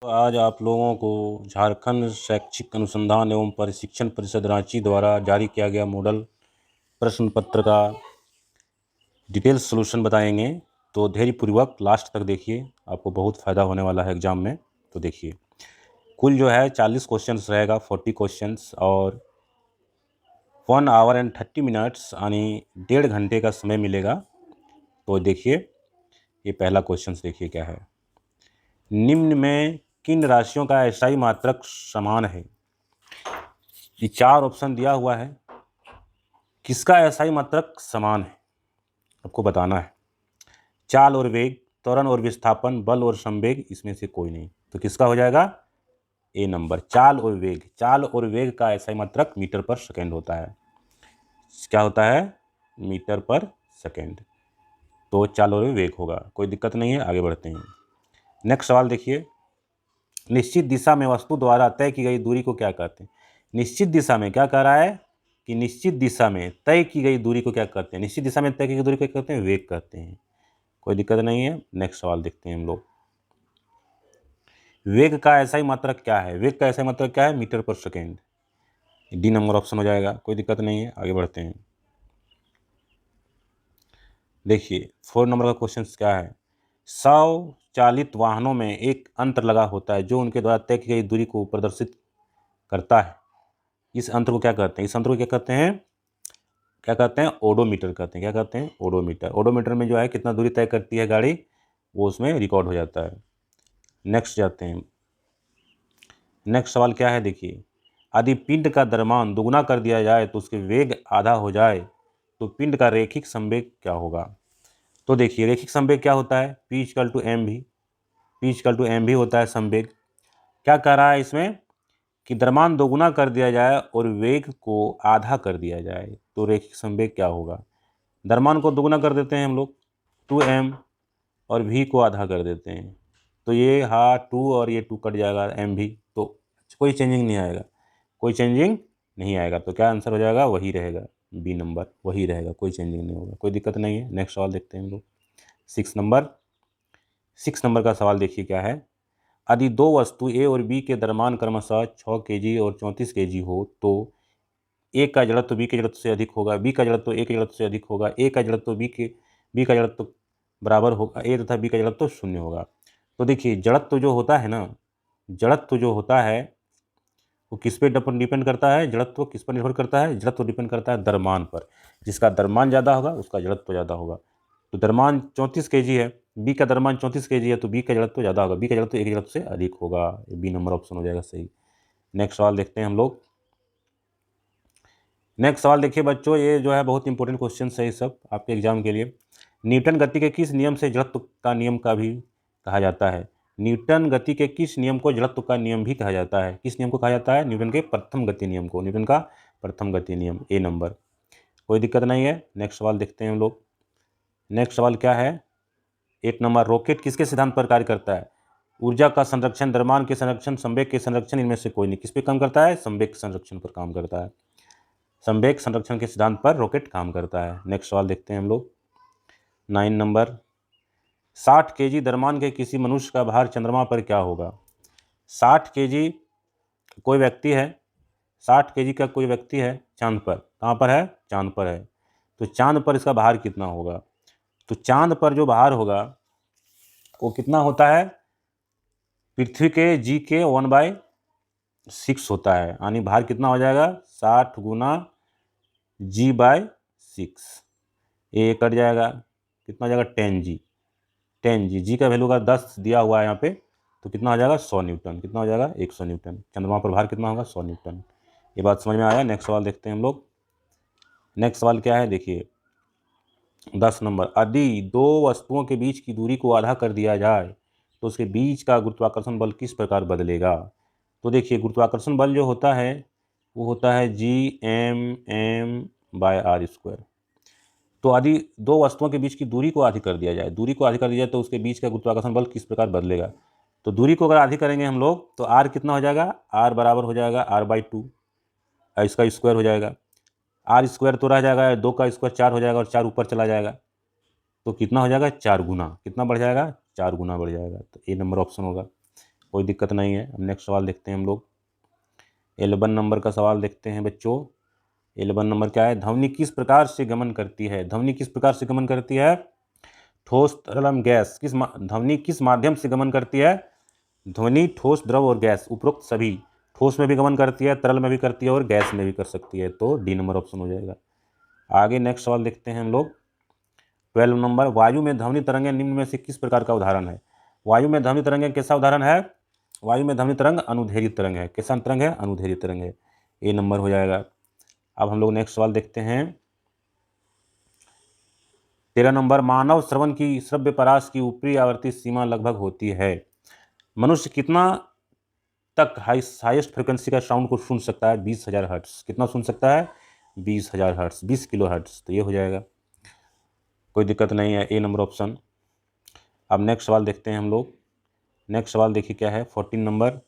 तो आज आप लोगों को झारखंड शैक्षिक अनुसंधान एवं प्रशिक्षण परिषद रांची द्वारा जारी किया गया मॉडल प्रश्न पत्र का डिटेल सॉल्यूशन बताएंगे। तो धैर्यपूर्वक लास्ट तक देखिए, आपको बहुत फ़ायदा होने वाला है एग्ज़ाम में। तो देखिए, कुल जो है 40 क्वेश्चंस रहेगा, 40 क्वेश्चंस, और 1 आवर एंड 30 मिनट्स यानी 1.5 घंटे का समय मिलेगा। तो देखिए, ये पहला क्वेश्चन देखिए क्या है। निम्न में किन राशियों का एसआई मात्रक समान है? ये 4 ऑप्शन दिया हुआ है, किसका एसआई मात्रक समान है आपको बताना है। चाल और वेग, त्वरण और विस्थापन, बल और संवेग, इसमें से कोई नहीं। तो किसका हो जाएगा? ए नंबर, चाल और वेग। चाल और वेग का एसआई मात्रक मीटर पर सेकेंड होता है। क्या होता है? मीटर पर सेकेंड। तो चाल और वेग होगा, कोई दिक्कत नहीं है। आगे बढ़ते हैं। नेक्स्ट सवाल देखिए, निश्चित दिशा में वस्तु द्वारा तय की गई दूरी को क्या कहते हैं? निश्चित दिशा में क्या कह रहा है कि निश्चित दिशा में तय की गई दूरी को क्या कहते हैं? निश्चित दिशा में तय की गई दूरी को क्या कहते हैं? वेग कहते हैं। कोई दिक्कत नहीं है। नेक्स्ट सवाल देखते हैं हम लोग। वेग का एसआई मात्रक क्या है? वेग का एसआई मात्रक क्या है? मीटर पर सेकेंड। डी नंबर ऑप्शन हो जाएगा, कोई दिक्कत नहीं है। आगे बढ़ते हैं। देखिए 4 नंबर का क्वेश्चन क्या है। 100 चालित वाहनों में एक अंतर लगा होता है जो उनके द्वारा तय की गई दूरी को प्रदर्शित करता है। इस अंतर को क्या कहते हैं? इस अंतर को क्या कहते हैं? क्या कहते हैं? ओडोमीटर कहते हैं। क्या कहते हैं? ओडोमीटर। ओडोमीटर में जो है कितना दूरी तय करती है गाड़ी, वो उसमें रिकॉर्ड हो जाता है। नेक्स्ट जाते हैं। नेक्स्ट सवाल क्या है देखिए, यदि पिंड का द्रव्यमान दुगुना कर दिया जाए तो उसके वेग आधा हो जाए तो पिंड का रैखिक संवेग क्या होगा? तो देखिए, रैखिक संवेग क्या होता है? P इक्वल टू एम भी। P इक्वल टू एम भी होता है संवेग। क्या कह रहा है इसमें कि द्रव्यमान दोगुना कर दिया जाए और वेग को आधा कर दिया जाए तो रैखिक संवेग क्या होगा? द्रव्यमान को दोगुना कर देते हैं हम लोग 2m, और v को आधा कर देते हैं। तो ये हाँ 2 और ये 2 कट जाएगा, m भी। तो कोई चेंजिंग नहीं आएगा, कोई चेंजिंग नहीं आएगा। तो क्या आंसर हो जाएगा? वही रहेगा, बी नंबर वही रहेगा, कोई चेंजिंग नहीं होगा, कोई दिक्कत नहीं है। नेक्स्ट सवाल देखते हैं हम लोग। 6 नंबर का सवाल देखिए क्या है। यदि दो वस्तु ए और बी के द्रव्यमान क्रमशः 6 kg और 34 kg हो तो ए का जड़त्व बी के जड़त्व से अधिक होगा, बी का जड़त्व ए के जड़त्व से अधिक होगा, ए का जड़त्व बी का जड़त्व बराबर होगा, ए तथा बी का जड़त्व शून्य होगा। तो देखिए, जड़त्व जो होता है ना, जड़त्व जो होता है वो किस पे डिपेंड करता है? जड़त्व किस पर निर्भर करता है? जड़त्व डिपेंड करता है द्रव्यमान पर। जिसका द्रव्यमान ज़्यादा होगा उसका जड़त्व ज़्यादा होगा। तो द्रव्यमान 34 kg है, बी का द्रव्यमान 34 kg है, तो बी का जड़त्व ज़्यादा होगा, बी का जड़त्व ए के जड़त्व से अधिक होगा। बी नंबर ऑप्शन हो जाएगा सही। नेक्स्ट सवाल देखते हैं हम लोग। नेक्स्ट सवाल देखिए बच्चों, ये जो है बहुत इंपॉर्टेंट क्वेश्चन है ये सब आपके एग्जाम के लिए। न्यूटन गति के किस नियम से जड़त्व का नियम का भी कहा जाता है? न्यूटन गति के किस नियम को जड़त्व का नियम भी कहा जाता है? किस नियम को कहा जाता है? न्यूटन के प्रथम गति नियम को, न्यूटन का प्रथम गति नियम, ए नंबर। कोई दिक्कत नहीं है। नेक्स्ट सवाल देखते हैं हम लोग। नेक्स्ट सवाल क्या है? 8 नंबर, रॉकेट किसके सिद्धांत पर कार्य करता है? ऊर्जा का संरक्षण, द्रव्यमान के संरक्षण, संवेग के संरक्षण, इनमें से कोई नहीं। किस पे काम करता है? संवेग के संरक्षण पर काम करता है। संवेग संरक्षण के सिद्धांत पर रॉकेट काम करता है। नेक्स्ट सवाल देखते हैं हम लोग। 9 नंबर, 60 kg द्रव्यमान के किसी मनुष्य का भार चंद्रमा पर क्या होगा? 60 kg कोई व्यक्ति है, 60 kg का कोई व्यक्ति है चांद पर। कहाँ पर है? चांद पर है। तो चांद पर इसका भार कितना होगा? तो चांद पर जो भार होगा वो कितना होता है? पृथ्वी के g के 1/6 होता है, यानी भार कितना हो जाएगा? 60 गुना g/6। ये कट जाएगा, कितना हो जाएगा? 10g। 10g, जी का वैल्यू का 10 दिया हुआ है यहाँ पे, तो कितना हो जाएगा? 100 न्यूटन। कितना हो जाएगा? 100 न्यूटन। चंद्रमा पर भार कितना होगा? 100 न्यूटन। ये बात समझ में आया? नेक्स्ट सवाल देखते हैं हम लोग। नेक्स्ट सवाल क्या है देखिए, 10 नंबर, यदि दो वस्तुओं के बीच की दूरी को आधा कर दिया जाए तो उसके बीच का गुरुत्वाकर्षण बल किस प्रकार बदलेगा? तो देखिए, गुरुत्वाकर्षण बल जो होता है वो होता है Gm/r²। तो यदि दो वस्तुओं के बीच की दूरी को आधी कर दिया जाए, दूरी को आधी कर दिया जाए तो उसके बीच का गुरुत्वाकर्षण बल किस प्रकार बदलेगा? तो दूरी को अगर आधी करेंगे हम लोग तो r कितना हो जाएगा? r बराबर हो जाएगा r/2, इसका स्क्वायर हो जाएगा। r स्क्वायर तो रह जाएगा, 2 का स्क्वायर 4 हो जाएगा, और 4 ऊपर चला जाएगा तो कितना हो जाएगा? 4 गुना। कितना बढ़ जाएगा? 4 गुना बढ़ जाएगा। तो ए नंबर ऑप्शन होगा, कोई दिक्कत नहीं है। अब नेक्स्ट सवाल देखते हैं हम लोग। 11 नंबर का सवाल देखते हैं बच्चों। 11 नंबर क्या है? ध्वनि किस प्रकार से गमन करती है? ध्वनि किस प्रकार से गमन करती है? ठोस, तरल एवं गैस। ध्वनि किस माध्यम से गमन करती है? ध्वनि ठोस, द्रव और गैस, उपरोक्त सभी। ठोस में भी गमन करती है, तरल में भी करती है और गैस में भी कर सकती है, तो डी नंबर ऑप्शन हो जाएगा। आगे नेक्स्ट सवाल देखते हैं हम लोग। 12 नंबर, वायु में ध्वनि तरंगें निम्न में से किस प्रकार का उदाहरण है? वायु में ध्वनि तरंगें कैसा उदाहरण है? वायु में ध्वनि तरंग अनुदैर्ध्य तरंग है। कैसा तरंग है? अनुदैर्ध्य तरंग है। ए नंबर हो जाएगा। अब हम लोग नेक्स्ट सवाल देखते हैं। 13 नंबर, मानव श्रवण की श्रव्य परास की ऊपरी आवृत्ति सीमा लगभग होती है। मनुष्य कितना तक हाईएस्ट फ्रिक्वेंसी का साउंड को सुन सकता है? 20,000 हर्ट्स। कितना सुन सकता है? 20,000 हर्ट्स, 20 किलो हर्ट्स, तो ये हो जाएगा। कोई दिक्कत नहीं है, ए नंबर ऑप्शन। अब नेक्स्ट सवाल देखते हैं हम लोग। नेक्स्ट सवाल देखिए क्या है, 14 नंबर।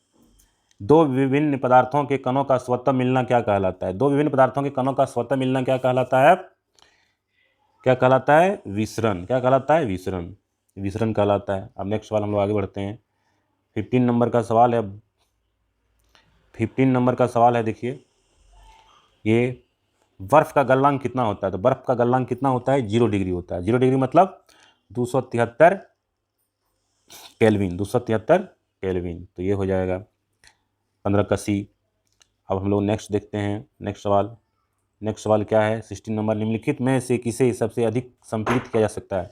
दो विभिन्न पदार्थों के कणों का स्वतः मिलना क्या कहलाता है? दो विभिन्न पदार्थों के कणों का स्वतः मिलना क्या कहलाता है? क्या कहलाता है? विसरण। क्या कहलाता है? विसरण। विसरण कहलाता है। अब नेक्स्ट सवाल हम लोग आगे बढ़ते हैं। 15 नंबर का सवाल है। 15 नंबर का सवाल है, देखिए ये बर्फ का गलनांक कितना होता है? तो बर्फ का गलनांक कितना होता है? 0 डिग्री होता है। 0 डिग्री मतलब 273 केल्विन। 273 केल्विन, तो ये हो जाएगा 15 का सी। अब हम लोग नेक्स्ट देखते हैं। नेक्स्ट सवाल। नेक्स्ट सवाल क्या है? 16 नंबर, निम्नलिखित में से किसे सबसे अधिक संपीड़ित किया जा सकता है?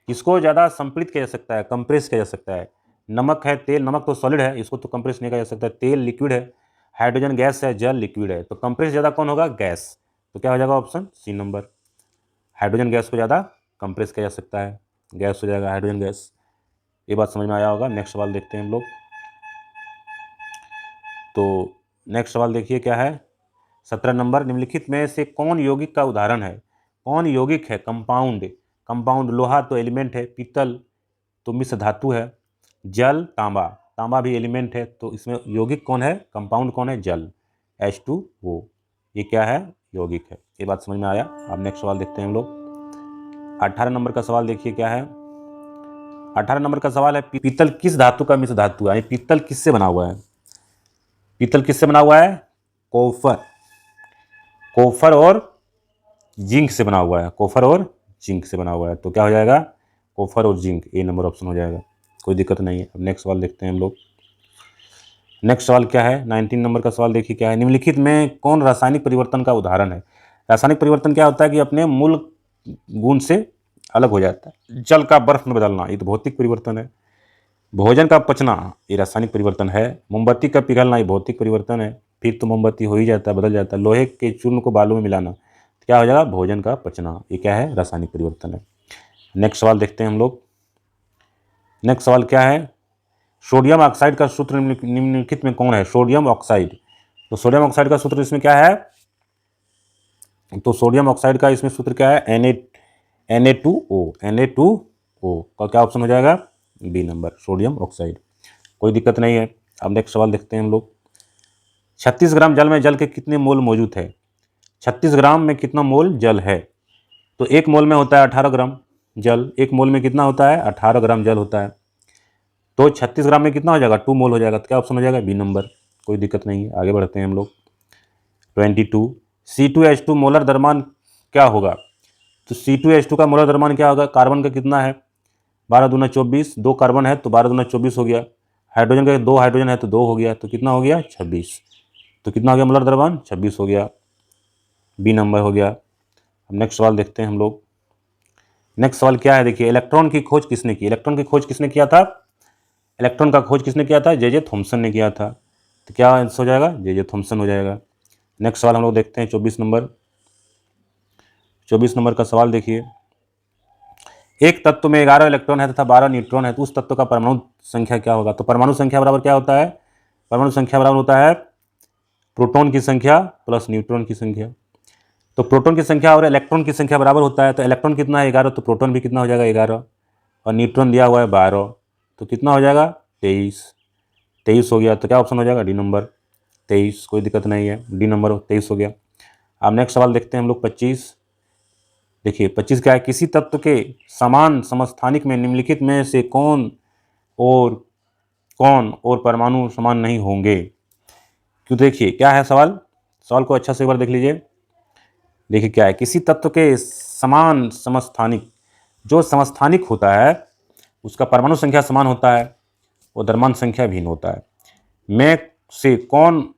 किसको ज़्यादा संपीड़ित किया जा सकता है? कंप्रेस किया जा सकता है। नमक है, तेल। नमक तो सॉलिड है, इसको तो कंप्रेस नहीं किया जा सकता। तेल लिक्विड है। हाइड्रोजन गैस है, जल लिक्विड है। तो कंप्रेस ज़्यादा कौन होगा? गैस। तो क्या हो जाएगा? Option C number. Hydrogen gas को ज़्यादा कंप्रेस किया जा सकता है, गैस हो जाएगा हाइड्रोजन गैस। ये बात समझ में आया होगा। नेक्स्ट सवाल देखते हैं हम लोग। तो नेक्स्ट सवाल देखिए क्या है? 17 नंबर, निम्नलिखित में से कौन यौगिक का उदाहरण है? कौन यौगिक है? कंपाउंड। कंपाउंड, लोहा तो एलिमेंट है, पीतल तो मिश्र धातु है, जल तांबा, तांबा भी एलिमेंट है, तो इसमें यौगिक कौन है? कंपाउंड कौन है? जल, H2O। ये क्या है? यौगिक है। ये बात समझ में आया। अब नेक्स्ट सवाल देखते हैं हम लोग। 18 नंबर का सवाल देखिए क्या है? 18 नंबर का सवाल है, पीतल किस धातु का मिश्र धातु है? पीतल किससे बना हुआ है? पीतल किससे बना हुआ है? कॉपर। कॉपर और जिंक से बना हुआ है। कॉपर और जिंक से बना हुआ है, तो क्या हो जाएगा? कॉपर और जिंक, ए नंबर ऑप्शन हो जाएगा। कोई दिक्कत नहीं है। अब नेक्स्ट सवाल देखते हैं हम लोग। नेक्स्ट सवाल क्या है? 19 नंबर का सवाल देखिए क्या है? निम्नलिखित में कौन रासायनिक परिवर्तन का उदाहरण है? रासायनिक परिवर्तन क्या होता है कि अपने मूल गुण से अलग हो जाता है। जल का बर्फ में बदलना, ये तो भौतिक परिवर्तन है। भोजन का पचना, ये रासायनिक परिवर्तन है। मोमबत्ती का पिघलना, ये भौतिक परिवर्तन है। फिर तो मोमबत्ती हो ही जाता है, बदल जाता है। लोहे के चूर्ण को बालू में मिलाना, तो क्या हो जाएगा? भोजन का पचना। ये क्या है? रासायनिक परिवर्तन है। नेक्स्ट सवाल देखते हैं हम लोग। नेक्स्ट सवाल क्या है? सोडियम ऑक्साइड का सूत्र निम्नलिखित में कौन है? Sodium oxide. तो सोडियम ऑक्साइड का सूत्र इसमें क्या है? तो सोडियम ऑक्साइड का इसमें सूत्र क्या है? Na2O। Na2O का क्या ऑप्शन हो जाएगा? B number, sodium oxide. कोई दिक्कत नहीं है। अब नेक्स्ट सवाल देखते हैं हम लोग। 36 ग्राम जल में जल के कितने मोल मौजूद है? 36 ग्राम में कितना मोल जल है? तो एक मोल में होता है 18 ग्राम जल। एक मोल में कितना होता है? 18 ग्राम जल होता है। तो 36 ग्राम में कितना हो जाएगा? 2 मोल हो जाएगा। तो क्या ऑप्शन हो जाएगा? B number. कोई दिक्कत नहीं है, आगे बढ़ते हैं हम लोग। 22, C2H2 मोलर द्रव्यमान क्या होगा? तो C2H2 का मोलर द्रव्यमान क्या होगा? कार्बन का कितना है? 12 दूना 24, 2 कार्बन है तो 12 दूना 24 हो गया। हाइड्रोजन का 2 हाइड्रोजन है तो 2 हो गया, तो कितना हो गया? 26। तो कितना हो गया मोलर द्रव्यमान? 26 हो गया, बी नंबर हो गया। अब नेक्स्ट सवाल देखते हैं हम लोग। नेक्स्ट सवाल क्या है? देखिए, इलेक्ट्रॉन की खोज किसने की? इलेक्ट्रॉन की खोज किसने किया था? इलेक्ट्रॉन का खोज किसने किया था? जे थॉमसन ने किया था। तो क्या आंसर हो जाएगा? जे थॉमसन हो जाएगा। नेक्स्ट सवाल हम लोग देखते हैं 24 नंबर। 24 नंबर का सवाल देखिए, एक तत्व में 11 इलेक्ट्रॉन है तथा 12 न्यूट्रॉन है, तो उस तत्व का परमाणु संख्या क्या होगा? तो परमाणु संख्या बराबर क्या होता है? परमाणु संख्या बराबर होता है प्रोटॉन की संख्या प्लस न्यूट्रॉन की संख्या। तो प्रोटॉन की संख्या और इलेक्ट्रॉन की संख्या बराबर होता है, तो इलेक्ट्रॉन कितना है? 11, तो प्रोटॉन भी कितना हो जाएगा? 11, और न्यूट्रॉन दिया हुआ है 12, तो कितना हो जाएगा? 23। 23 हो गया, तो क्या ऑप्शन हो जाएगा? D number, 23। कोई दिक्कत नहीं है, डी नंबर 23 हो गया। अब नेक्स्ट सवाल देखते हैं हम लोग 25। देखिए 25 क्या है? किसी तत्व के समान समस्थानिक में निम्नलिखित में से कौन और कौन और परमाणु समान नहीं होंगे? क्यों? देखिए क्या है सवाल, सवाल को अच्छा से एक बार देख लीजिए। देखिए क्या है, किसी तत्व के समान समस्थानिक, जो समस्थानिक होता है उसका परमाणु संख्या समान होता है और द्रव्यमान संख्या भिन्न होता है। में से कौन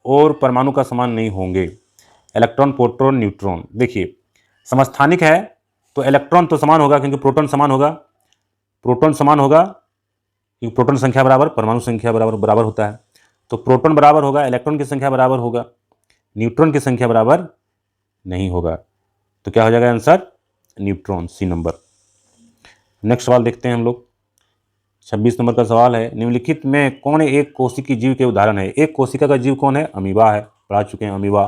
और परमाणु का समान नहीं होंगे? Electron, proton, neutron. देखिए समस्थानिक है तो इलेक्ट्रॉन तो समान होगा क्योंकि प्रोटॉन समान होगा, प्रोटॉन समान होगा क्योंकि प्रोटॉन संख्या बराबर परमाणु संख्या बराबर होता है। तो प्रोटॉन बराबर होगा, इलेक्ट्रॉन की संख्या बराबर होगा, न्यूट्रॉन की संख्या बराबर नहीं होगा। तो क्या हो जाएगा answer? Neutron, C number. Next सवाल देखते हैं हम लोग। 26 नंबर का सवाल है, निम्नलिखित में कौन एक कोशिकीय जीव के उदाहरण है? एक कोशिका का जीव कौन है? अमीबा है, पढ़ा चुके हैं अमीबा,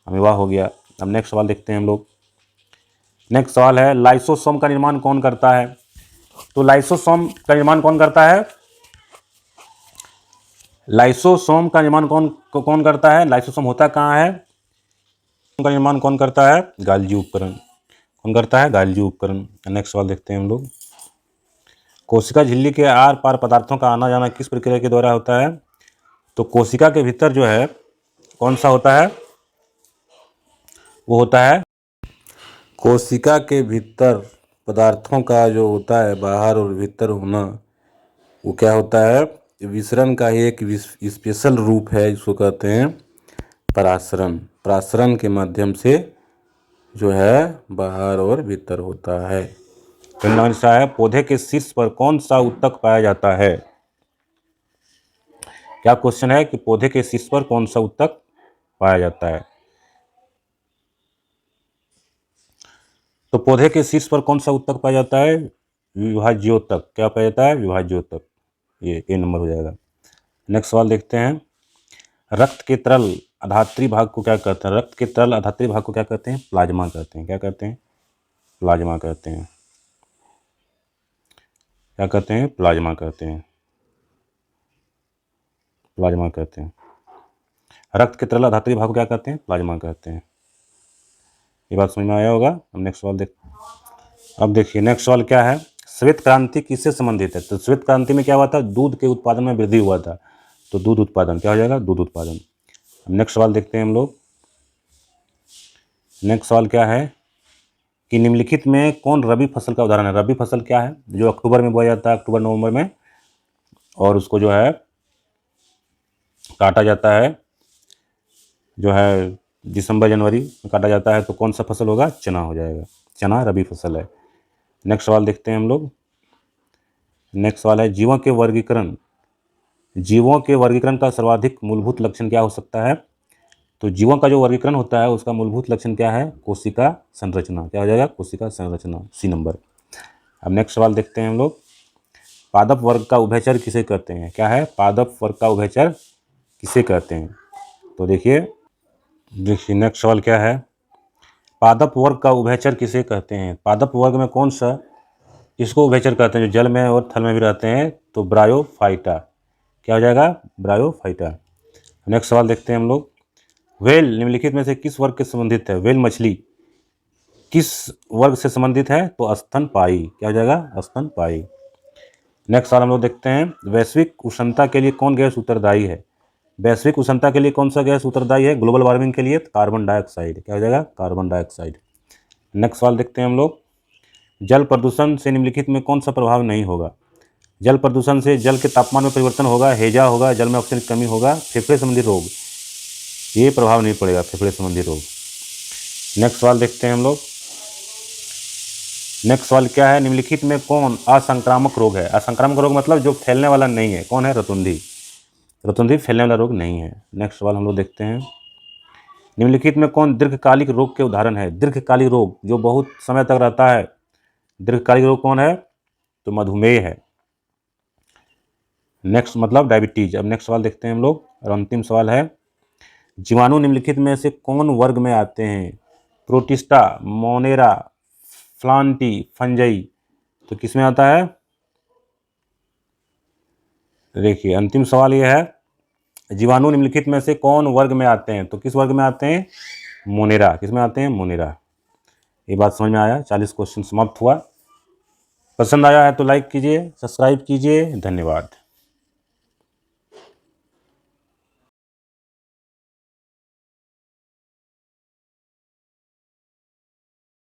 अमीबा हो गया। अब नेक्स्ट सवाल देखते हैं हम लोग। नेक्स्ट सवाल है, लाइसोसोम का निर्माण कौन करता है? तो लाइसोसोम का निर्माण कौन करता है? लाइसोसोम का निर्माण कौन करता है? लाइसोसोम होता कहाँ है? का निर्माण कौन करता है? गाल्जी उपकरण। कौन करता है? गाल्जी उपकरण। नेक्स्ट सवाल देखते हैं हम लोग। कोशिका झिल्ली के आर पार पदार्थों का आना जाना किस प्रक्रिया के द्वारा होता है? तो कोशिका के भीतर जो है कौन सा होता है? वो होता है, कोशिका के भीतर पदार्थों का जो होता है बाहर और भीतर होना, वो क्या होता है? विसरण का ही एक स्पेशल रूप है, जिसको कहते हैं परासरण। परासरण के माध्यम से जो है बाहर और भीतर होता है। तो है, पौधे के शीर्ष पर कौन सा ऊतक पाया जाता है? क्या क्वेश्चन है कि पौधे के शीर्ष पर कौन सा ऊतक पाया जाता है? तो पौधे के शीर्ष पर कौन सा ऊतक पाया जाता है? विभाज्योतक। क्या पाया जाता है? विभाज्योतक। ये ए नंबर हो जाएगा। नेक्स्ट सवाल देखते हैं। रक्त के तरल अधात्री भाग को क्या कहते हैं? रक्त के तरल अधात्री भाग को क्या कहते हैं? प्लाज्मा कहते हैं। क्या कहते हैं? प्लाज्मा कहते हैं। क्या कहते हैं? प्लाज्मा कहते हैं। प्लाज्मा कहते हैं। रक्त के तरल अधात्री भाग को क्या कहते हैं? प्लाज्मा कहते हैं। ये बात समझ में आया होगा। अब नेक्स्ट सवाल अब देखिए नेक्स्ट सवाल क्या है, श्वेत क्रांति किससे संबंधित है? तो श्वेत क्रांति में क्या हुआ था? दूध के उत्पादन में वृद्धि हुआ था। तो दूध उत्पादन क्या हो जाएगा? दूध उत्पादन। नेक्स्ट सवाल देखते हैं हम लोग। नेक्स्ट सवाल क्या है कि निम्नलिखित में कौन रबी फसल का उदाहरण है? रबी फसल क्या है? जो अक्टूबर में बोया जाता है, अक्टूबर नवंबर में, और उसको जो है काटा जाता है, जो है दिसंबर जनवरी में काटा जाता है। तो कौन सा फसल होगा? चना हो जाएगा। चना रबी फसल है। नेक्स्ट सवाल देखते हैं हम लोग। नेक्स्ट सवाल है, जीवों के वर्गीकरण, जीवों के वर्गीकरण का सर्वाधिक मूलभूत लक्षण क्या हो सकता है? तो जीवों का जो वर्गीकरण होता है उसका मूलभूत लक्षण क्या है? कोशिका संरचना। क्या हो जाएगा? कोशिका संरचना, सी नंबर। अब नेक्स्ट सवाल देखते हैं हम लोग। पादप वर्ग का उभयचर किसे कहते हैं? क्या है? पादप वर्ग का उभयचर किसे कहते हैं? तो देखिए नेक्स्ट सवाल क्या है, पादप वर्ग का उभयचर किसे कहते हैं? पादप वर्ग में कौन सा, इसको उभयचर कहते हैं जो जल में और थल में भी रहते हैं? तो ब्रायोफाइटा। क्या हो जाएगा? ब्रायोफाइटा। नेक्स्ट सवाल देखते हैं हम लोग। व्हेल निम्नलिखित में से किस वर्ग के संबंधित है? व्हेल मछली किस वर्ग से संबंधित है? तो स्तनपायी। क्या हो जाएगा? स्तनपायी। नेक्स्ट सवाल हम लोग देखते हैं, वैश्विक उष्णता के लिए कौन गैस उत्तरदायी है? वैश्विक उष्णता के लिए कौन सा गैस उत्तरदायी है? ग्लोबल वार्मिंग के लिए कार्बन डाइऑक्साइड। क्या हो जाएगा? Carbon dioxide. नेक्स्ट सवाल देखते हैं हम लोग, जल प्रदूषण से निम्नलिखित में कौन सा प्रभाव नहीं होगा? जल प्रदूषण से जल के तापमान में परिवर्तन होगा, हैजा होगा, जल में ऑक्सीजन की कमी होगा, फेफड़े संबंधी रोग, ये प्रभाव नहीं पड़ेगा, फेफड़े संबंधी रोग। नेक्स्ट सवाल देखते हैं हम लोग। नेक्स्ट सवाल क्या है, निम्नलिखित में कौन असंक्रामक रोग है? असंक्रामक रोग मतलब जो फैलने वाला नहीं है, कौन है? रतुंधी। रतुंधी फैलने वाला रोग नहीं है। नेक्स्ट सवाल हम लोग देखते हैं, निम्नलिखित में कौन दीर्घकालिक रोग के उदाहरण है? दीर्घकालिक रोग जो बहुत समय तक रहता है, दीर्घकालिक रोग कौन है? तो मधुमेह है। नेक्स्ट मतलब डायबिटीज। अब नेक्स्ट सवाल देखते हैं हम लोग, और अंतिम सवाल है, जीवाणु निम्नलिखित में से कौन वर्ग में आते हैं? Protista, Monera, Plantae, Fungi. तो किस में आता है? देखिए अंतिम सवाल यह है, जीवाणु निम्नलिखित में से कौन वर्ग में आते हैं? तो किस वर्ग में आते हैं? मोनेरा। किस में आते हैं? मोनेरा। ये बात समझ में आया। 40 क्वेश्चन समाप्त हुआ। पसंद आया है तो लाइक कीजिए, सब्सक्राइब कीजिए। धन्यवाद।